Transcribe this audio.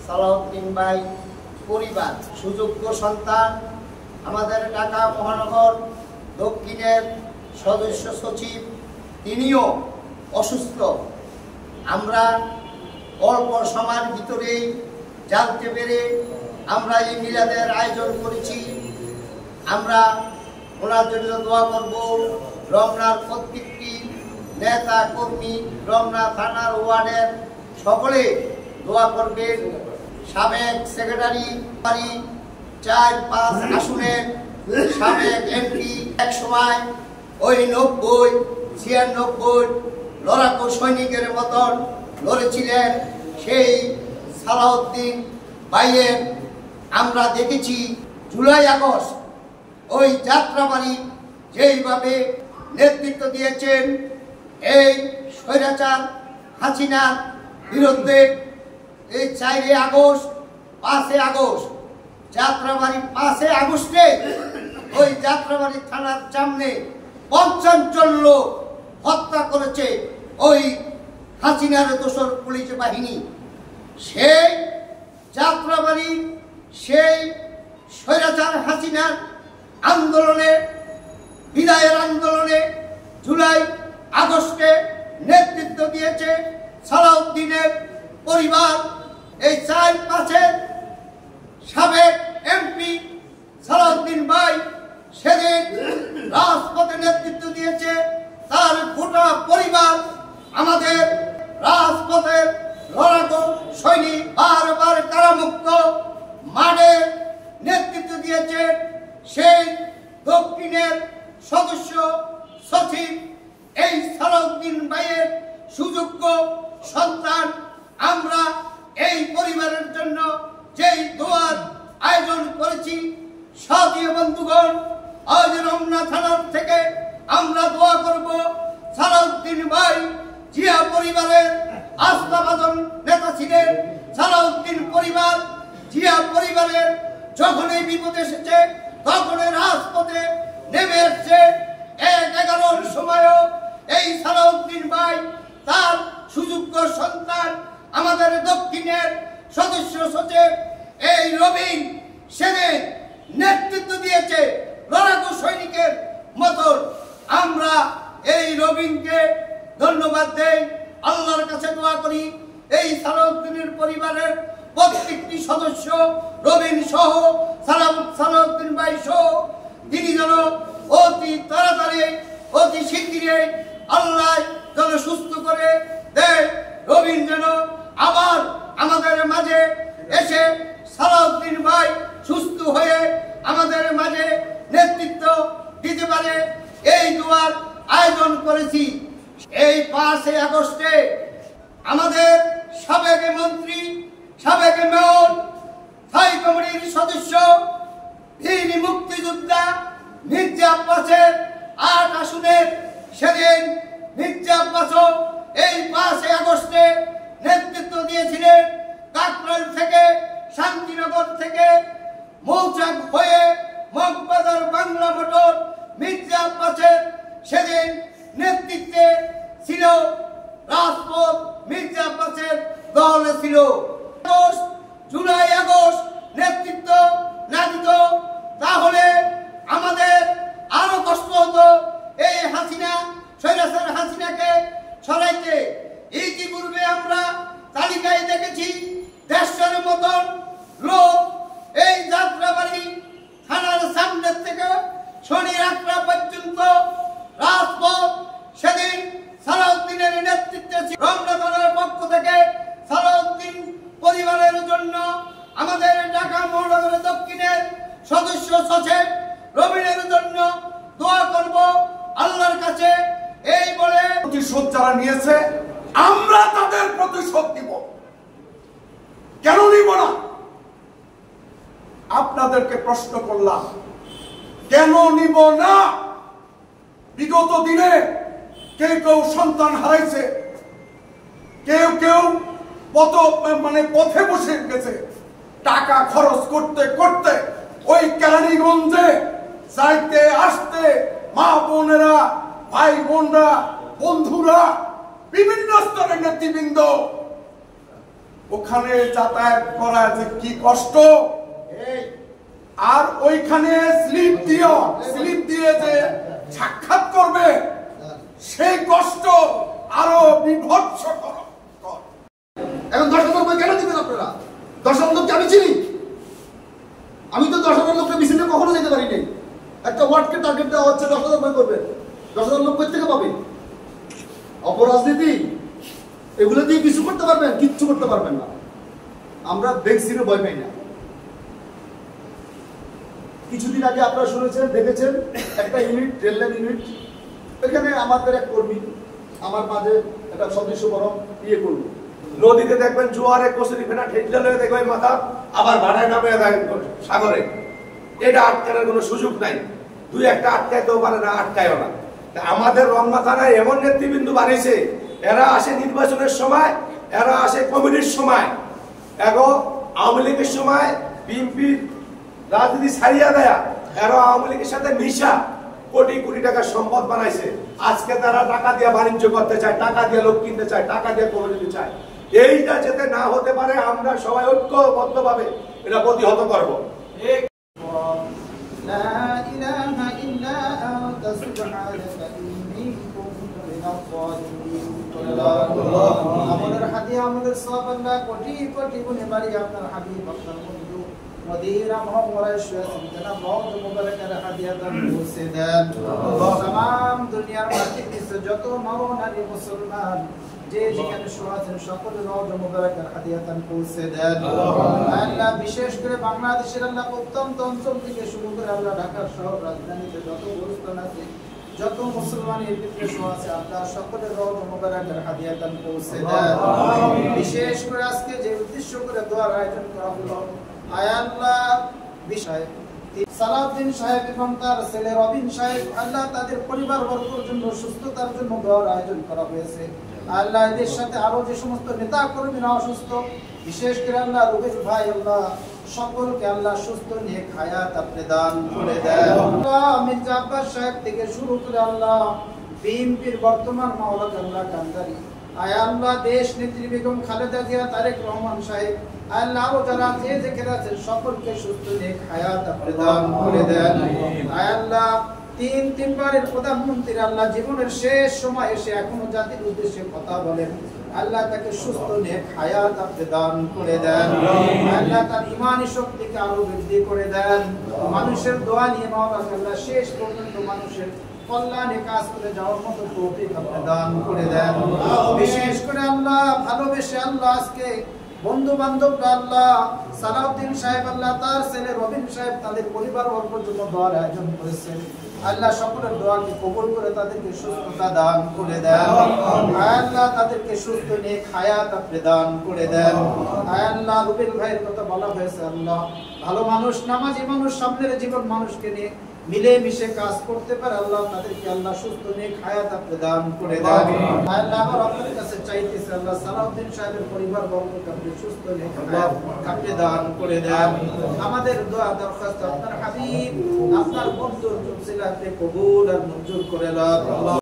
সালাউদ্দিন ভাই পরিবার সুযোগ্য সন্তান আমাদের ঢাকা মহানগর দক্ষিণের সদস্য সচিব তিনিও অসুস্থ। আমরা অল্প সময়ের ভিতরেই জানতে পেরে আমরা এই মিলাদের আয়োজন করেছি। আমরা ওনার জন্য দোয়া করব। রমনার প্রত্যেকটি নেতা কর্মী, রমনা থানার ওয়ার্ডের সকলে দোয়া করবেন। সাবেক সেক্রেটারি 4-5 আসনের সাবেক এমপি, এক সময় ওই 90-96 লড়াকু সৈনিকের মতন লড়েছিলেন সেই সালাউদ্দিন ভাইয়ের আমরা দেখেছি জুলাই আগস্ট ওই যাত্রাবাড়ি যেইভাবে নেতৃত্ব দিয়েছেন এই স্বৈরাচার হাসিনার বিরুদ্ধে। এই 4 আগস্ট 5 আগস্ট যাত্রাবাড়ি 5 আগস্টে ওই যাত্রাবাড়ি থানার সামনে 55 লোক হত্যা করেছে ওই হাসিনার দোসর পুলিশ বাহিনী। সেই যাত্রাবাড়ি সেই স্বৈরাচার হাসিনার আন্দোলনে, বিদায়ের আন্দোলনে জুলাই আগস্টে নেতৃত্ব দিয়েছে সালাউদ্দিনের পরিবার। এই 4-5 সাবেক এমপি সালাউদ্দিন ভাই সেদিন রাজপথে নেতৃত্ব দিয়েছে, তার গোটা পরিবার আমাদের রাজপথের লড়াকু সৈনিক বারবার কারামুক্ত মাঠে নেতৃত্ব দিয়েছে সেই দক্ষিণের সদস্য সচিব এই সালাউদ্দিন ভাইয়ের সুযোগ্য সন্তান। আমরা এই পরিবারের জন্য যেই দোয়ার আয়োজন করেছি, সাথী বন্ধুগণ, আজ রমনা থানার থেকে আমরা দোয়া করব সালাউদ্দিন ভাই জিয়া পরিবারের আস্থাভাজন নেতা ছিলেন। সালাউদ্দিন পরিবার জিয়া পরিবারের যখনই বিপদ এসেছে তখনই রাজপথে নেমে এসছে। 11-11 সময়ও এই সালাউদ্দিন ভাই তার সুযোগ্য সন্তান আমাদের দক্ষিণের সদস্য সচিব এই রবিন সেনের নেতৃত্ব দিয়েছে লড়াকু সৈনিকের মতন। আমরা এই রবিনকে ধন্যবাদ দেই, আল্লাহর কাছে দোয়া করি এই সালাউদ্দিনের পরিবারের প্রত্যেকটি সদস্য রবিন সহ সালাউদ্দিন ভাই সহ তিনি যেন অতি তাড়াতাড়ি অতি শিগগিরই আল্লাহ যেন সুস্থ করে দেয়। রবিন যেন আবার আমাদের মাঝে এসে সালাউদ্দিন ভাই সুস্থ হয়ে আমাদের মাঝে নেতৃত্ব দিতে পারে এই দোয়ার আয়োজন করেছি। এই 5 আগস্টে আমাদের সাবেক মন্ত্রী, সাবেক মেয়র, স্থায়ী কমিটির সদস্য, বীর মুক্তিযোদ্ধা মির্জা আব্বাসের 8 আসনের সেদিন মির্জা আব্বাসও এই 5 আগস্টে নেতৃত্ব দিয়েছিলেন। কাকরাইল থেকে, শান্তিনগর থেকে মৌচাক হয়ে মগবাজার বাংলা মোটর মির্জা আব্বাসের সেদিন নেতৃত্বে ছিল। রাজপথ মির্জা আব্বাসের দলে ছিল। জুলাই আগস্ট নেতৃত্ব না দিত তাহলে আমাদের আরো কষ্ট হতো এই হাসিনা স্বৈরাচার হাসিনাকে সরাইতে। ইতিপূর্বে আমরা তালিকায় দেখেছি 150 মতন লোক এই যাত্রাবাড়ি থানার সামনে থেকে শনি রাত্রা পর্যন্ত রাজপথ সেদিন সালাউদ্দিনের নেতৃত্বে ছিল। রমনা থানার পক্ষ থেকে সালাউদ্দিন পরিবারের জন্য আমাদের ঢাকা মহানগর দক্ষিণের সদস্য সচিব রবিনের জন্য দোয়া করব আল্লাহর কাছে। এই বলে প্রতিশোধ যারা নিয়েছে আমরা তাদের প্রতিশোধ দিব। কেন নিব না? আপনাদেরকে প্রশ্ন করলাম, কেন নিব না? বিগত দিনে কেউ কেউ সন্তান হারাইছে, কেউ কেউ পথে বসে গেছে। টাকা খরচ করতে করতে ওই কেরানীগঞ্জে যাইতে আসতে মা বোনেরা, ভাই বোনরা, বন্ধুরা, বিভিন্ন স্তরের নেতৃবৃন্দ ওখানে যাতায়াত করা যে কি কষ্ট, এই আর ওইখানে স্লিপ দিয়ে যে সাক্ষাৎ করবে সেই কষ্ট আরো বিভৎস কর। এখন 10,000 বই কেন দিবেন আপনারা? 10,000 লোককে আমি চিনি। আমি তো 10,000 লোককে মিছিলে কখনো যেতে পারি নাই। একটা ওয়ার্ডকে টার্গেট দেওয়া হচ্ছে 10,000 বই করবে। 10,000 লোক কোথা থেকে পাবে? অপরাজনীতি এগুলো দিয়ে কিছু করতে পারবেন? কিচ্ছু করতে পারবেন না। আমরা বেক্সিরে ভয় পাই না। কিছুদিন আগে আপনারা শুনেছেন, দেখেছেন একটা ইউনিট, রেললাইন ইউনিট, এখানে আমাদের এক কর্মী আমার মাঝে একটা সদস্য বরং ইয়ে করলো। নদীতে দেখবেন জোয়ারে কচুরি ফেনা ঠেকলে লয়ে দেখবেন মাথা আবার ভাড়ায় নামে সাগরে। এটা আটকানোর কোনো সুযোগ নাই। দুই একটা আটকাইতেও পারে না, আটকায়ও না। আমাদের রমনা থানায় এমন নেতৃবৃন্দ বাড়িয়েছে, এরা আসে নির্বাচনের সময়, এরা আসে কমিটির সময়, এখন আওয়ামী লীগের সময় বিএনপির রাজনীতি ছাড়িয়া দেয়া, এরা আওয়ামী লীগের সাথে মিশা কোটি কোটি টাকার সম্পদ বানাইছে। আজকে তারা টাকা দিয়ে বাণিজ্য করতে চায়, টাকা দিয়ে লোক কিনতে চায়, টাকা দিয়ে কমিটি চায়। এইটা যাতে না হতে পারে আমরা সবাই ঐক্যবদ্ধভাবে এটা প্রতিহত করবো। আমাদের হাদিয়া আমাদের সব আল্লাহ কোটি কোটি গুণে বাড়ি আপনার হাবিব আপনার বন্ধু মদিনা মুহাম্মদ সাল্লাল্লাহু আলাইহি মুবারকের হাদিয়া দান পৌঁছে দেন। तमाम দুনিয়ার মাটিতে যত নর নারী মুসলমান যে যেখানে আছেন সকলের রওজা মুবারকের হাদিয়া দান পৌঁছে দেন। আল্লাহ বিশেষ করে বাংলাদেশের আল্লাহ প্রত্যন্ত অঞ্চল থেকে শুরু করে আল্লাহ ঢাকা শহর রাজধানীতে যত গুরুস্থান আছে, যত মুসলমানের ভিতরে আছে, আল্লাহ সকলের রওজা মুবারকের হাদিয়া দান পৌঁছে দেন। বিশেষ করে আজকে যে উদ্দেশ্য করে দোয়ার আয়োজন করা হলো, আয় আল্লাহ বিষয় সালাউদ্দিন সাহেব এবং তার ছেলে রবিন সাহেব, আল্লাহ তাদের পরিবার বর্গের জন্য সুস্থতার জন্য দোয়ার আয়োজন করা হয়েছে। আল্লাহ এদের সাথে আরো যে সমস্ত নেতা কর্মীরা অসুস্থ, বিশেষ করে আল্লাহ রুবেল ভাই, আল্লাহ সকলকে আল্লাহ সুস্থ নিয়ে হায়াত আপনি দান করে দেন। আল্লাহ মির্জা আব্বাস সাহেব থেকে শুরু করে আল্লাহ বিএনপির বর্তমান মাওলানা আল্লাহ কান্দারি, আয় আল্লাহ দেশ নেত্রী বেগম খালেদা জিয়া, তারেক রহমান সাহেব, আল্লাহ আরো যারা যে যেখানে আছেন সকলকে সুস্থ নিয়ে হায়াত আপনি দান করে দেন। আয় আল্লাহ তিনবারের প্রধানমন্ত্রী আল্লাহ জীবনের শেষ সময় এসে এখনো জাতির উদ্দেশ্যে কথা বলেন, আল্লাহ তাকে সুস্থ নেক হায়াত আপনি দান করে দেন। আল্লাহ তার ঈমানি শক্তিকে আরো বৃদ্ধি করে দেন। মানুষের দোয়া নিয়ে মাওলানা আল্লাহ শেষ পর্যন্ত মানুষের কল্যাণে কাজ করে যাওয়ার মতো তৌফিক আপনি দান করে দেন। বিশেষ করে আল্লাহ ভালোবেসে আল্লাহ আজকে বন্ধু বান্ধবরা আল্লাহ সালাউদ্দিন সাহেব, আল্লাহ তার ছেলে রবিন সাহেব, তাদের পরিবার বর্গের জন্য দোয়ার আয়োজন করেছেন। আল্লাহ সকলের দোয়াকে কবুল করে তাদেরকে সুস্থতা দান করে দেন। আল্লাহ তাদেরকে সুস্থ নেক হায়াত আপনি দান করে দেন। আল্লাহ রুবেল ভাইয়ের কথা বলা হয়েছে, আল্লাহ ভালো মানুষ, নামাজি মানুষ, সামনের জীবন মানুষকে নিয়ে মিলে মিশে কাজ করতে পারে, আল্লাহ তাদেরকে আল্লাহ সুস্থ নেক হায়াত আপনি দান করে দেন। আল্লাহ আমার আপনার কাছে চাইতেছে, আল্লাহ সালাউদ্দিন সাহেবের পরিবার বর্গকে আপনি সুস্থ নেক হায়াত আপনি দান করে দেন। আমাদের দোয়া দরখাস্ত আপনার হাবিব আপনার বন্ধুর জন্য আপনি কবুল আর মঞ্জুর করে লন।